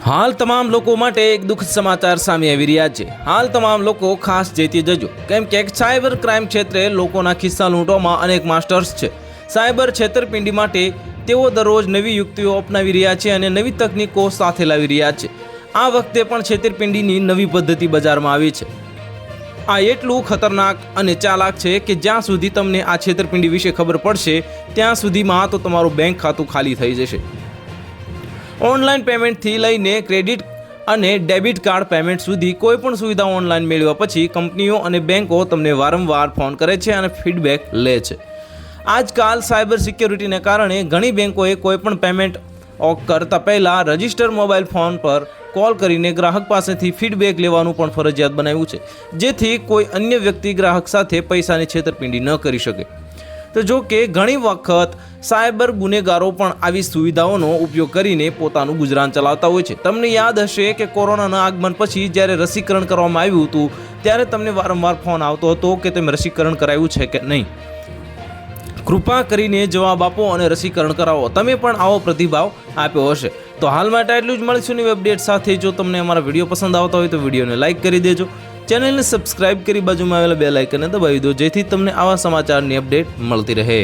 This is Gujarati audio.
હાલ તમામ લોકો માટે એક દુઃખદ સમાચાર સામે આવી રહ્યા છે। હાલ તમામ લોકો ખાસ ચેતી જજો, કેમ કે સાયબર ક્રાઇમ ક્ષેત્રે લોકોના ખિસ્સા લૂંટવામાં અનેક માસ્ટર્સ છે। સાયબર છેતરપિંડી માટે તેઓ દરરોજ નવી યુક્તિઓ અપનાવી રહ્યા છે અને નવી તકનીકો સાથે લાવી રહ્યા છે। આ વખતે પણ છેતરપિંડીની નવી પદ્ધતિ બજારમાં આવી છે। આ એટલું ખતરનાક અને ચાલાક છે કે જ્યાં સુધી તમને આ છેતરપિંડી વિશે ખબર પડશે ત્યાં સુધીમાં તો તમારું બેંક ખાતું ખાલી થઈ જશે। ઓનલાઈન પેમેન્ટથી લઈને ક્રેડિટ અને ડેબિટ કાર્ડ પેમેન્ટ સુધી કોઈ પણ સુવિધા ઓનલાઈન મેળવ્યા પછી કંપનીઓ અને બેંકો તમને વારંવાર ફોન કરે છે અને ફીડબેક લે છે। આજકાલ સાયબર સિક્યોરિટીને કારણે ઘણી બેંકોએ કોઈ પણ પેમેન્ટ કરતા પહેલાં રજિસ્ટર મોબાઈલ ફોન પર કોલ કરીને ગ્રાહક પાસેથી ફીડબેક લેવાનું પણ ફરજિયાત બનાવ્યું છે, જેથી કોઈ અન્ય વ્યક્તિ ગ્રાહક સાથે પૈસાની છેતરપિંડી ન કરી શકે। તો જો કે ઘણી વખત સાયબર ગુનેગારો પણ આવી સુવિધાઓનો ઉપયોગ કરીને પોતાનું ગુજરાન ચલાવતા હોય છે। તમને યાદ હશે કે કોરોનાના આગમન પછી જ્યારે રસીકરણ કરવામાં આવ્યું હતું ત્યારે તમને વારંવાર ફોન આવતો હતો કે તમે રસીકરણ કરાવ્યું છે કે નહીં। કૃપા કરીને જવાબ આપો અને રસીકરણ કરાવો। તમે પણ આવો પ્રતિભાવ આપ્યો હશે। તો હાલ માટે એટલું જ, મળીશું નવી અપડેટ સાથે। જો તમને અમારા વિડીયો પસંદ આવતા હોય તો વિડીયોને લાઇક કરી દેજો, ચેનલને સબસ્ક્રાઇબ કરી બાજુમાં આવેલા બેલ આઇકનને દબાવી દો, જેથી તમને આવા સમાચારની અપડેટ મળતી રહે।